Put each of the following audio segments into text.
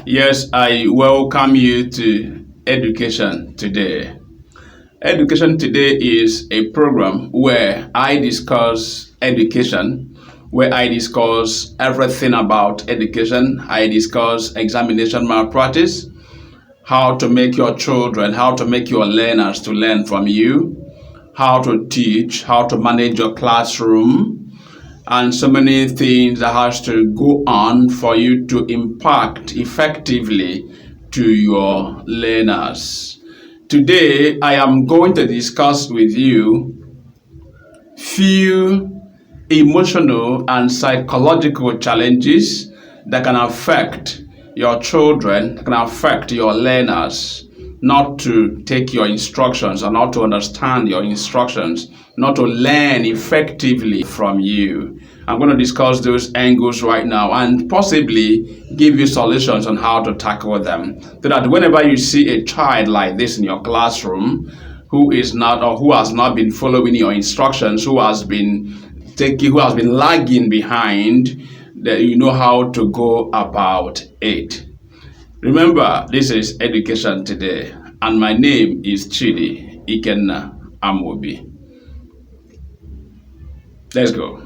Yes, I welcome you to Education Today. Education Today is a program where I discuss education, where I discuss everything about education. I discuss examination malpractice, how to make your children, how to make your learners to learn from you, how to teach, how to manage your classroom, and so many things that has to go on for you to impact effectively to your learners. Today, I am going to discuss with you few emotional and psychological challenges that can affect your children, that can affect your learners not to take your instructions or not to understand your instructions, not to learn effectively from you. I'm going to discuss those angles right now and possibly give you solutions on how to tackle them. So that whenever you see a child like this in your classroom who is not or who has not been following your instructions, who has been lagging behind, that you know how to go about it. Remember, this is Education Today, and my name is Chidi Ikenna Amobi. Let's go.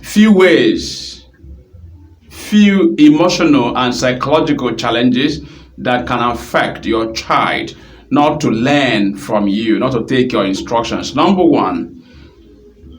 Few emotional and psychological challenges that can affect your child not to learn from you, not to take your instructions. Number one,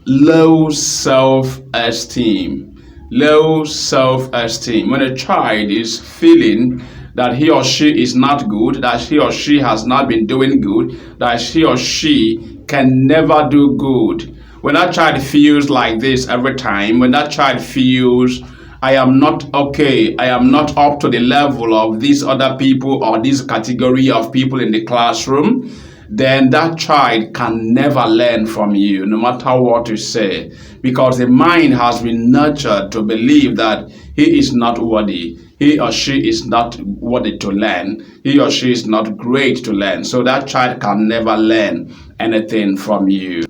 low self-esteem. Low self-esteem. When a child is feeling that he or she is not good, that he or she has not been doing good, that he or she can never do good. When that child feels like this every time, when that child feels, I am not okay, I am not up to the level of these other people or this category of people in the classroom, then that child can never learn from you, no matter what you say, because the mind has been nurtured to believe that he is not worthy, he or she is not worthy to learn, he or she is not great to learn, so that child can never learn anything from you.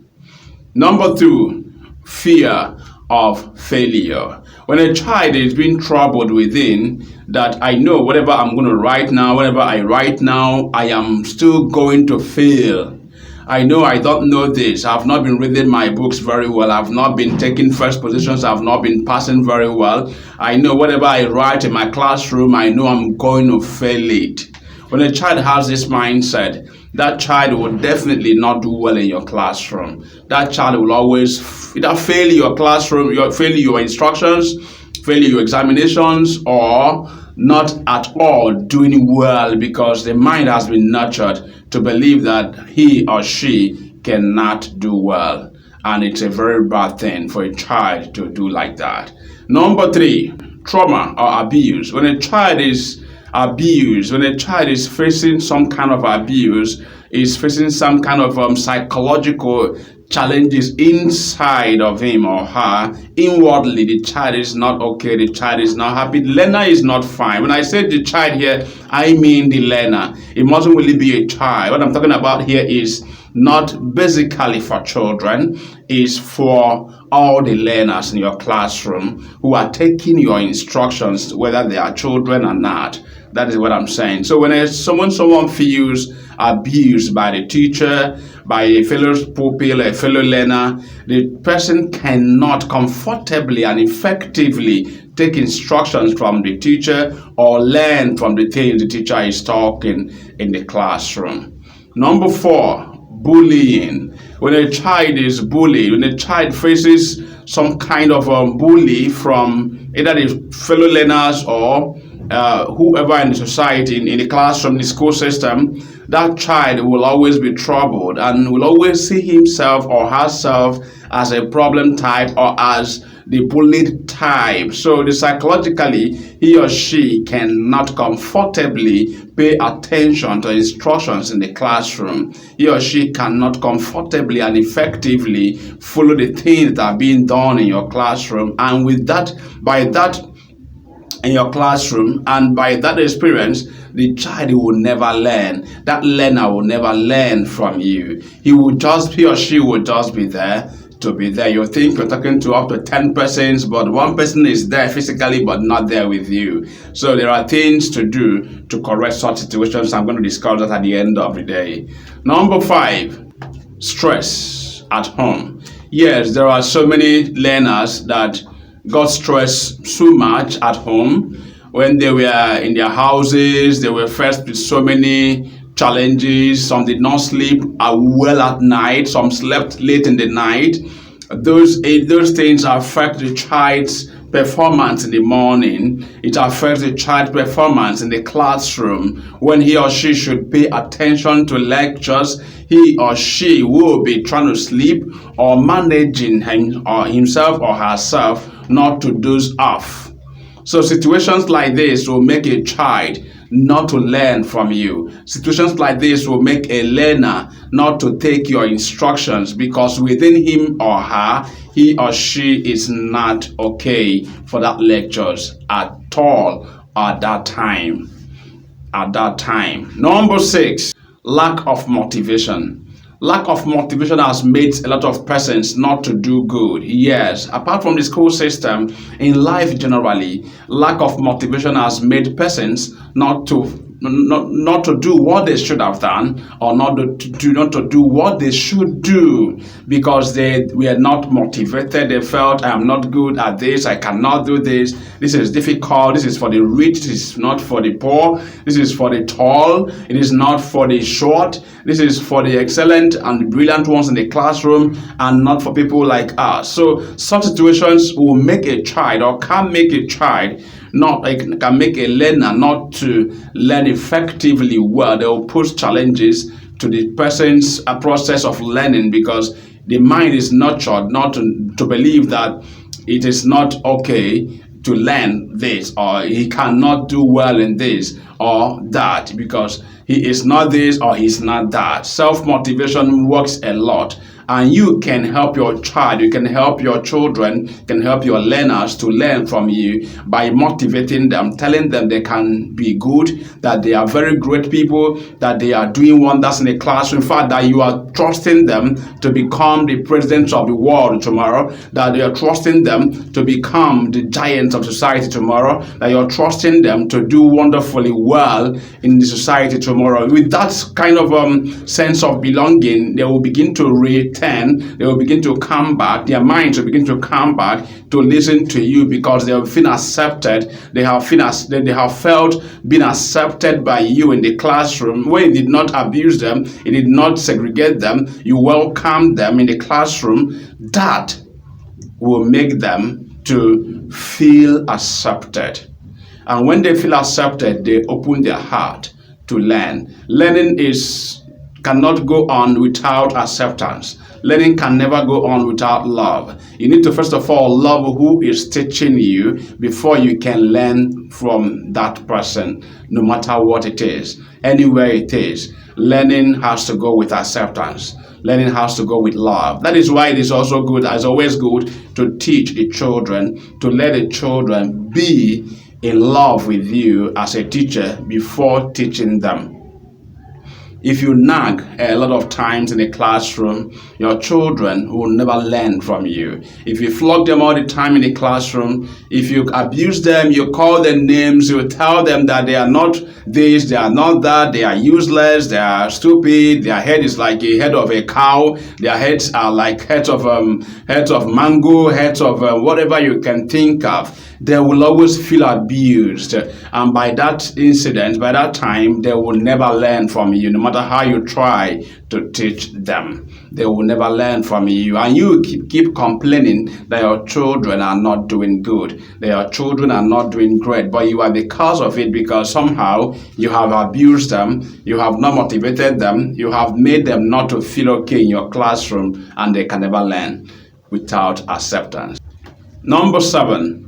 Number two, fear of failure. When a child is being troubled within, that I know whatever I'm going to write now, whatever I write now, I am still going to fail. I know I don't know this. I've not been reading my books very well. I've not been taking first positions. I've not been passing very well. I know whatever I write in my classroom, I know I'm going to fail it. When a child has this mindset, that child will definitely not do well in your classroom. That child will always either fail your classroom, fail your instructions, fail your examinations, or not at all doing well, because the mind has been nurtured to believe that he or she cannot do well. And it's a very bad thing for a child to do like that. Number three, trauma or abuse. When a child is abused, when a child is facing some kind of abuse, is facing some kind of psychological challenges inside of him or her, inwardly the child is not okay, the child is not happy, the learner is not fine. When I say the child here, I mean the learner. It mustn't really be a child. What I'm talking about here is not basically for children, is for all the learners in your classroom who are taking your instructions, whether they are children or not. That is what I'm saying. So when someone feels abused by the teacher, by a fellow pupil, a fellow learner, the person cannot comfortably and effectively take instructions from the teacher or learn from the things the teacher is talking in the classroom. Number four, bullying. When a child is bullied, when a child faces some kind of bully from either the fellow learners or whoever in the society, in the classroom, the school system, that child will always be troubled and will always see himself or herself as a problem type or as the bullied type. So psychologically, he or she cannot comfortably pay attention to instructions in the classroom. He or she cannot comfortably and effectively follow the things that are being done in your classroom. And with that, by that in your classroom, and by that experience, the child will never learn. That learner will never learn from you. He or she will just be there to be there. You think you're talking to up to 10 persons, but one person is there physically but not there with you. So there are things to do to correct such situations. I'm going to discuss that at the end of the day. Number 5, stress at home. Yes, there are so many learners that got stressed so much at home. When they were in their houses, they were faced with so many challenges. Some did not sleep well at night. Some slept late in the night. Those things affect the child's performance in the morning. It affects the child's performance in the classroom. When he or she should pay attention to lectures, he or she will be trying to sleep or managing himself or herself not to doze off. So situations like this will make a child not to learn from you. Situations like this will make a learner not to take your instructions, because within him or her, he or she is not okay for that lectures at all at that time. Number 6, lack of motivation. Lack of motivation has made a lot of persons not to do good. Yes, apart from the school system, in life generally, lack of motivation has made persons not to do what they should have done, or not to do what they should do, because they were not motivated. They felt, I am not good at this, I cannot do this, this is difficult, this is for the rich, this is not for the poor, this is for the tall, it is not for the short, this is for the excellent and the brilliant ones in the classroom, and not for people like us. So such situations will make a child, or can make a child, can make a learner not to learn effectively well. They will put challenges to the person's process of learning, because the mind is nurtured not to believe that it is not okay to learn this, or he cannot do well in this or that, because he is not this or he's not that. Self-motivation works a lot. And you can help your child, you can help your children, you can help your learners to learn from you by motivating them, telling them they can be good, that they are very great people, that they are doing wonders in the classroom. In fact, that you are trusting them to become the presidents of the world tomorrow, that you are trusting them to become the giants of society tomorrow, that you are trusting them to do wonderfully well in the society tomorrow. With that kind of sense of belonging, they will begin to they will begin to come back, their minds will begin to come back to listen to you, because they have been accepted, they have felt being accepted by you in the classroom, where you did not abuse them, you did not segregate them, you welcomed them in the classroom. That will make them to feel accepted. And when they feel accepted, they open their heart to learn. Learning cannot go on without acceptance. Learning can never go on without love. You need to first of all love who is teaching you before you can learn from that person, no matter what it is, anywhere it is. Learning has to go with acceptance. Learning has to go with love. That is why it is also good, as always good, to teach the children, to let the children be in love with you as a teacher before teaching them. If you nag a lot of times in the classroom, your children will never learn from you. If you flog them all the time in the classroom, if you abuse them, you call them names, you tell them that they are not this, they are not that, they are useless, they are stupid, their head is like a head of a cow, their heads are like heads of mango, heads of whatever you can think of, they will always feel abused. And by that incident, by that time, they will never learn from you, no matter how you try to teach them. They will never learn from you. And you keep complaining that your children are not doing good, that your children are not doing great, but you are the cause of it, because somehow you have abused them, you have not motivated them, you have made them not to feel okay in your classroom, and they can never learn without acceptance. Number 7,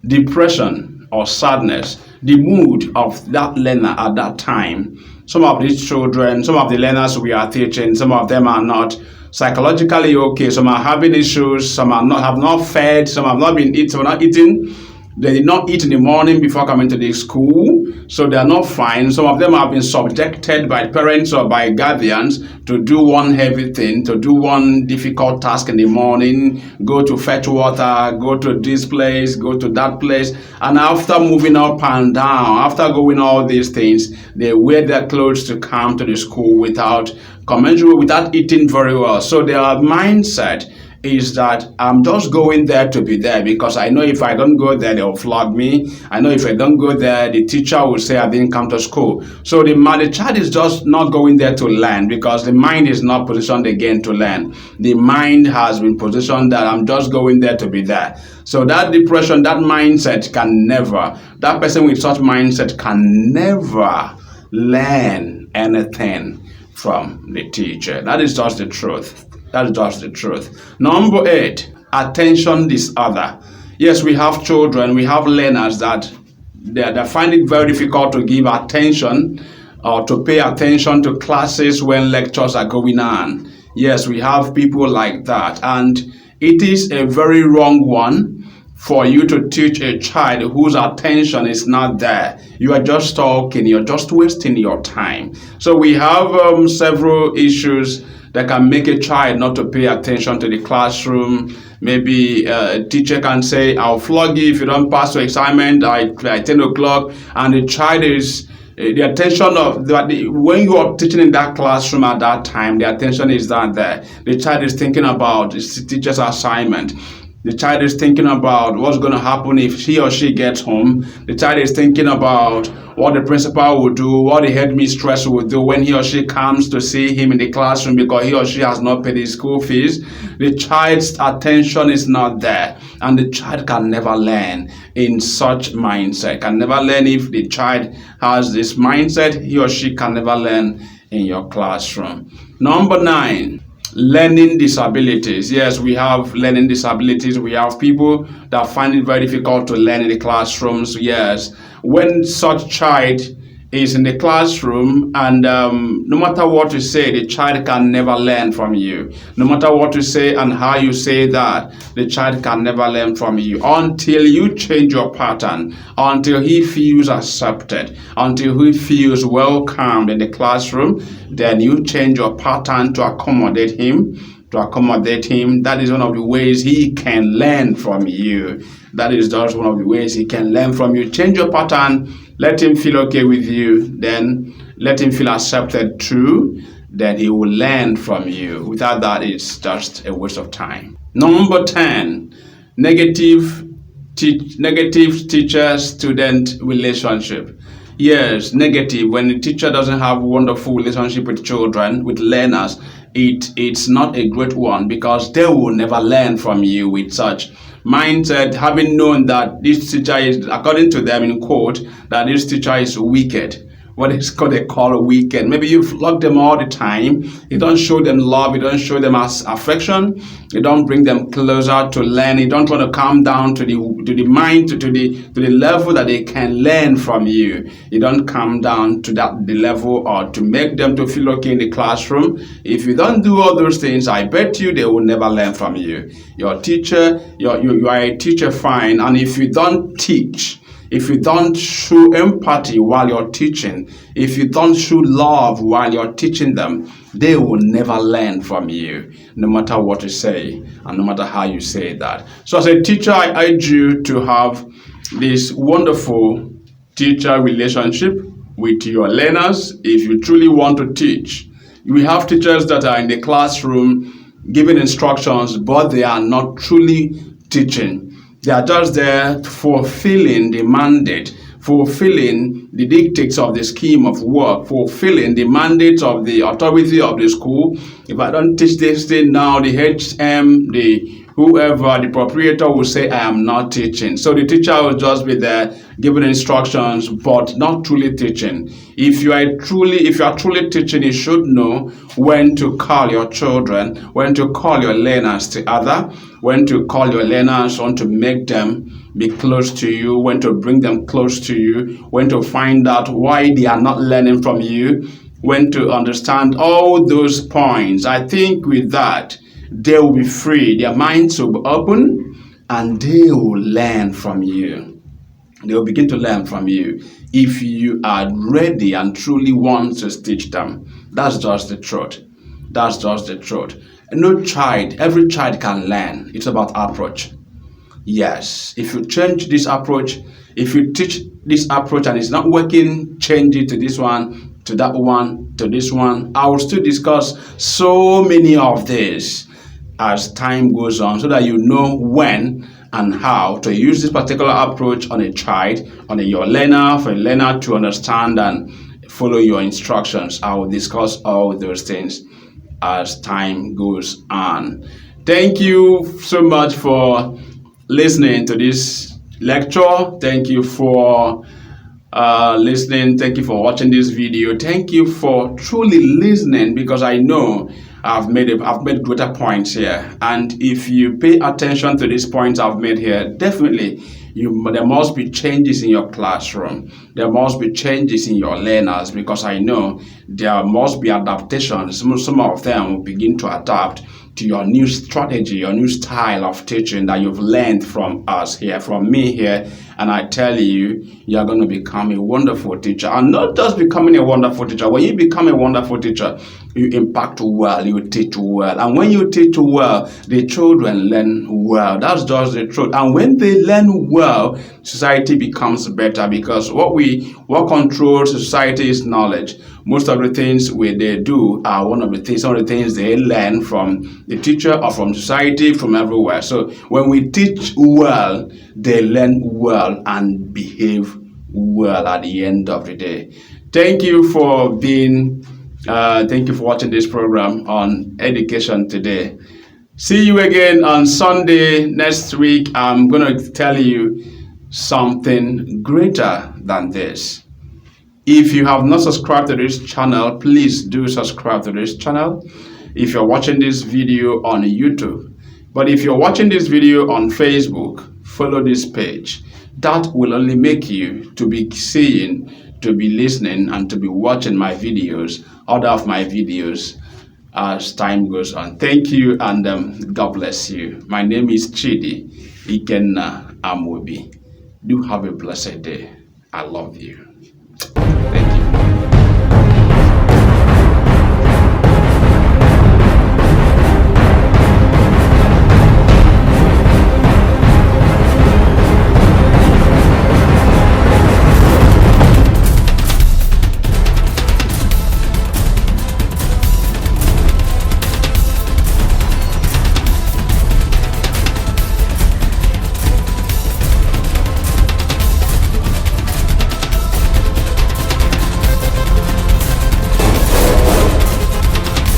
depression or sadness, the mood of that learner at that time. Some of these children, some of the learners we are teaching, some of them are not psychologically okay, some are having issues, some have not fed, some have not been eating, some are not eating. They did not eat in the morning before coming to the school, so they are not fine. Some of them have been subjected by parents or by guardians to do one heavy thing, to do one difficult task in the morning, go to fetch water, go to this place, go to that place. And after moving up and down, after going all these things, they wear their clothes to come to the school without eating very well. So their mindset is that I'm just going there to be there, because I know if I don't go there, they'll flog me. I know if I don't go there, the teacher will say I didn't come to school. So the child is just not going there to learn, because the mind is not positioned again to learn. The mind has been positioned that I'm just going there to be there. So that depression, that mindset that person with such mindset can never learn anything from the teacher. That is just the truth. That's just the truth. Number 8, attention disorder. Yes, we have children, we have learners that they find it very difficult to give attention or to pay attention to classes when lectures are going on. Yes, we have people like that. And it is a very wrong one for you to teach a child whose attention is not there. You are just talking, you're just wasting your time. So we have several issues that can make a child not to pay attention to the classroom. Maybe a teacher can say, I'll flog you if you don't pass your assignment by 10 o'clock. And the child is, the attention of, when you are teaching in that classroom at that time, the attention is not there. The child is thinking about the teacher's assignment. The child is thinking about what's going to happen if he or she gets home. The child is thinking about what the principal will do, what the headmistress will do when he or she comes to see him in the classroom because he or she has not paid his school fees. The child's attention is not there, and the child can never learn in such mindset. Can never learn if the child has this mindset. He or she can never learn in your classroom. Number 9. Learning disabilities. Yes, we have learning disabilities. We have people that find it very difficult to learn in the classrooms. Yes, when such child is in the classroom and no matter what you say, the child can never learn from you. No matter what you say and how you say that, the child can never learn from you until you change your pattern, until he feels accepted, until he feels welcomed in the classroom. Then you change your pattern to accommodate him. That is one of the ways he can learn from you. That is just one of the ways he can learn from you. Change your pattern. Let him feel okay with you. Then let him feel accepted too. Then he will learn from you. Without that, it's just a waste of time. Number 10, negative teacher-student relationship. Yes, negative. When the teacher doesn't have a wonderful relationship with children, with learners, it's not a great one, because they will never learn from you with such mindset, having known that this teacher is, according to them in quote, that this teacher is wicked. What is called they call wicked. Maybe you flog them all the time. You don't show them love. You don't show them affection. You don't bring them closer to learn. You don't want to come down to the mind, to the level that they can learn from you. You don't come down to the level or to make them to feel okay in the classroom. If you don't do all those things, I bet you they will never learn from you. Your teacher, you are a teacher, fine. And if you don't teach, if you don't show empathy while you're teaching, if you don't show love while you're teaching them, they will never learn from you, no matter what you say and no matter how you say that. So as a teacher, I urge you to have this wonderful teacher relationship with your learners if you truly want to teach. We have teachers that are in the classroom giving instructions, but they are not truly teaching. They are just there fulfilling the mandate, fulfilling the dictates of the scheme of work, fulfilling the mandate of the authority of the school. If I don't teach this thing now, the HM, whoever, the proprietor will say, I am not teaching. So the teacher will just be there giving instructions, but not truly teaching. If you are truly teaching, you should know when to call your children, when to call your learners together, when to call your learners, when to make them be close to you, when to bring them close to you, when to find out why they are not learning from you, when to understand all those points. I think with that, they will be free, their minds will be open, and they will learn from you. They will begin to learn from you if you are ready and truly want to teach them. That's just the truth. That's just the truth. No child, every child can learn. It's about approach. Yes, if you change this approach, if you teach this approach and it's not working, change it to this one, to that one, to this one. I will still discuss so many of this as time goes on so that you know when and how to use this particular approach on a child, on your learner, for a learner to understand and follow your instructions. I will discuss all those things as time goes on. Thank you so much for listening to this lecture. Thank you for listening. Thank you for watching this video. Thank you for truly listening, because I know I've made greater points here. And if you pay attention to these points I've made here, definitely there must be changes in your classroom. There must be changes in your learners, because I know there must be adaptations. Some of them will begin to adapt to your new strategy, your new style of teaching that you've learned from us here, from me here. And I tell you, you're going to become a wonderful teacher. And not just becoming a wonderful teacher. When you become a wonderful teacher, you impact well, you teach well. And when you teach well, the children learn well. That's just the truth. And when they learn well, society becomes better, because what controls society is knowledge. Most of the things they do are some of the things they learn from the teacher or from society, from everywhere. So when we teach well, they learn well and behave well at the end of the day. Thank you for watching this program on education today. See you again on Sunday next week. I'm going to tell you something greater than this. If you have not subscribed to this channel, please do subscribe to this channel. If you're watching this video on YouTube, but if you're watching this video on Facebook, follow this page. That will only make you to be seeing, to be listening, and to be watching my videos, other of my videos, as time goes on. Thank you, and God bless you. My name is Chidi Ikenna Amobi. Do have a blessed day. I love you.